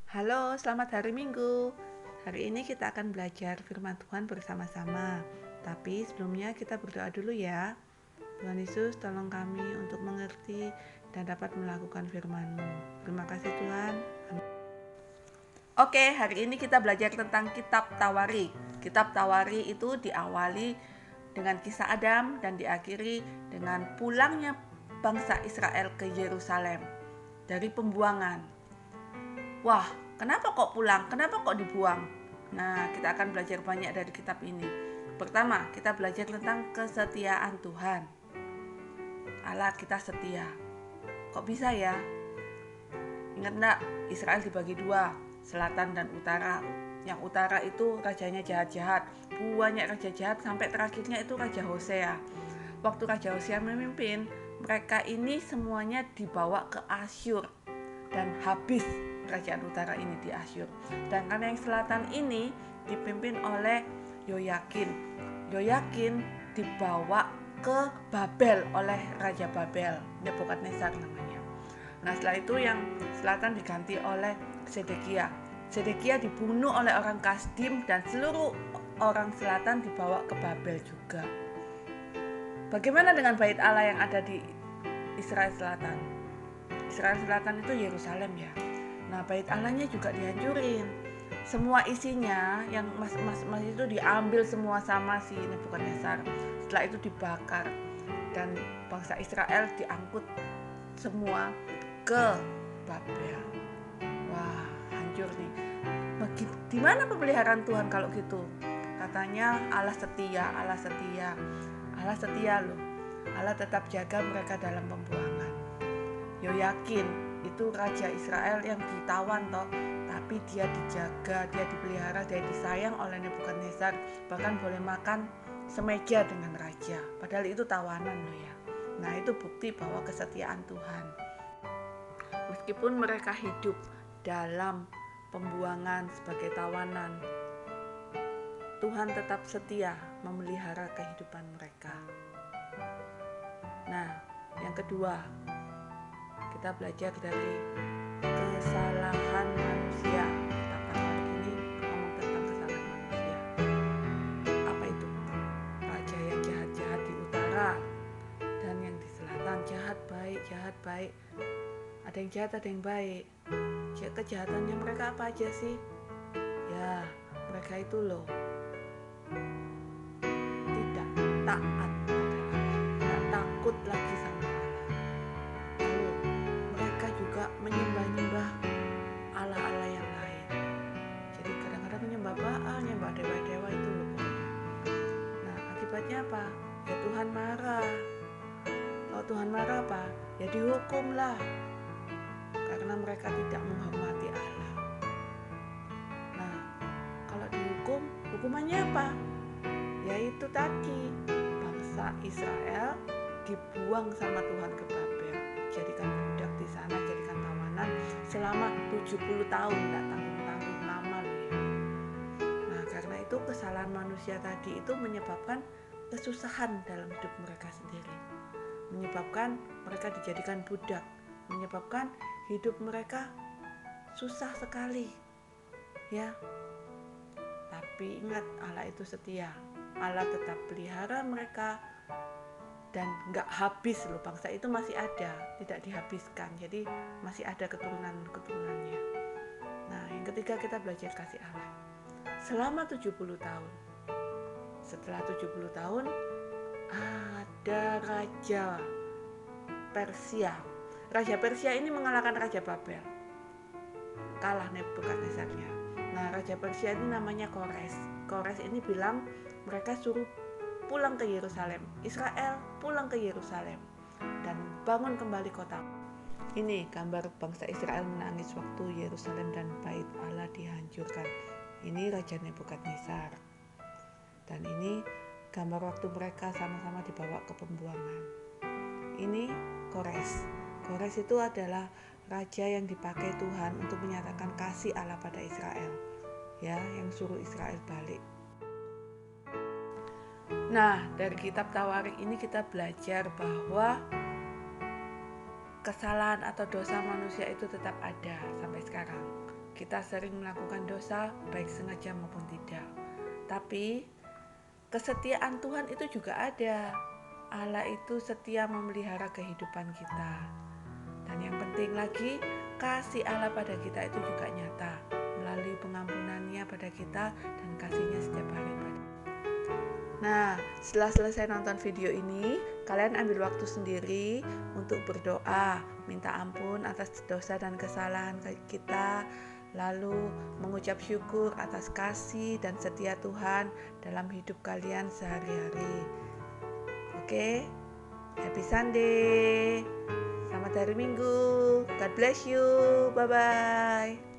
Halo, selamat hari Minggu. Hari ini kita akan belajar firman Tuhan bersama-sama. Tapi sebelumnya kita berdoa dulu ya. Tuhan Yesus, tolong kami untuk mengerti dan dapat melakukan firman-Mu. Terima kasih Tuhan. Amin. Oke, hari ini kita belajar tentang kitab Tawari. Kitab Tawari itu diawali dengan kisah Adam dan diakhiri dengan pulangnya bangsa Israel ke Yerusalem dari pembuangan. Wah, kenapa kok pulang? Kenapa kok dibuang? Nah, kita akan belajar banyak dari kitab ini. Pertama, kita belajar tentang kesetiaan Tuhan. Allah kita setia. Kok bisa ya? Ingat enggak, Israel dibagi dua, selatan dan utara. Yang utara itu rajanya jahat-jahat, banyak raja jahat sampai terakhirnya itu Raja Hosea. Waktu Raja Hosea memimpin, mereka ini semuanya dibawa ke Asyur dan habis kerajaan utara ini di Asyur. Sedangkan yang selatan ini dipimpin oleh Yoyakin. Yoyakin dibawa ke Babel oleh Raja Babel, Nebukadnezar namanya. Nah, setelah itu yang selatan diganti oleh Sedekia. Sedekia dibunuh oleh orang Kasdim dan seluruh orang selatan dibawa ke Babel juga. Bagaimana dengan bait Allah yang ada di Israel Selatan? Israel Selatan itu Yerusalem ya. Nah, bait Allahnya juga dihancurin. Semua isinya yang emas itu diambil semua sama si Nebukadnezar. Setelah itu dibakar dan bangsa Israel diangkut semua ke Babel. Wah, hancur nih. Di mana pemeliharaan Tuhan kalau gitu? Katanya Allah setia, Allah setia. Allah setia loh. Allah tetap jaga mereka dalam pembuangan. Yoyakin itu raja Israel yang ditawan toh, tapi dia dijaga, dia dipelihara, dia disayang oleh Nebukadnezar, bahkan boleh makan semeja dengan raja, padahal itu tawanan loh ya. Nah, itu bukti bahwa kesetiaan Tuhan. Meskipun mereka hidup dalam pembuangan sebagai tawanan, Tuhan tetap setia memelihara kehidupan mereka. Nah, yang kedua, kita belajar dari kesalahan manusia. Kitab Tawari ini ngomong tentang kesalahan manusia. Apa itu? Raja yang jahat-jahat di utara dan yang di selatan, jahat baik. Ada yang jahat, ada yang baik. Kejahatannya mereka apa aja sih? Ya, mereka itu loh tidak taat pada Allah, tidak takut lagi sama Allah. Mereka juga menyembah Allah-Allah yang lain. Jadi kadang-kadang menyembah Baal, menyembah dewa-dewa itu loh. Nah, akibatnya apa? Ya Tuhan marah. Kalau Tuhan marah apa? Ya dihukumlah. Karena mereka tidak menghormati Allah. Nah, kalau dihukum, hukumannya apa? Yaitu tadi, bangsa Israel dibuang sama Tuhan ke Babel, jadikan budak di sana, jadikan tawanan selama 70 tahun, tidak tanggung-tanggung lama loh ya. Nah, karena itu kesalahan manusia tadi itu menyebabkan kesusahan dalam hidup mereka sendiri, menyebabkan mereka dijadikan budak, menyebabkan hidup mereka susah sekali ya. Tapi ingat, Allah itu setia. Allah tetap pelihara mereka dan gak habis loh, bangsa itu masih ada, tidak dihabiskan, jadi masih ada keturunan-keturunannya. Nah, yang ketiga, kita belajar kasih Allah selama 70 tahun. Setelah 70 tahun ada Raja Persia. Raja Persia ini mengalahkan Raja Babel, kalah Nebukadnezarnya. Nah, Raja Persia ini namanya Kores. Kores ini bilang mereka suruh pulang ke Yerusalem. Israel pulang ke Yerusalem dan bangun kembali kota. Ini gambar bangsa Israel menangis waktu Yerusalem dan bait Allah dihancurkan. Ini Raja Nebukadnezar. Dan ini gambar waktu mereka sama-sama dibawa ke pembuangan. Ini Kores. Kores itu adalah raja yang dipakai Tuhan untuk menyatakan kasih Allah pada Israel, ya, yang suruh Israel balik. Nah, dari kitab Tawari ini kita belajar bahwa kesalahan atau dosa manusia itu tetap ada sampai sekarang. kita sering melakukan dosa, baik sengaja maupun tidak. Tapi kesetiaan Tuhan itu juga ada. Allah itu setia memelihara kehidupan kita. Dan yang penting lagi, kasih Allah pada kita itu juga nyata melalui pengampunannya pada kita dan kasihnya setiap hari pada kita. Nah, setelah selesai nonton video ini, kalian ambil waktu sendiri untuk berdoa, minta ampun atas dosa dan kesalahan kita, lalu mengucap syukur atas kasih dan setia Tuhan dalam hidup kalian sehari-hari. Oke, happy Sunday, selamat hari Minggu, God bless you, bye-bye.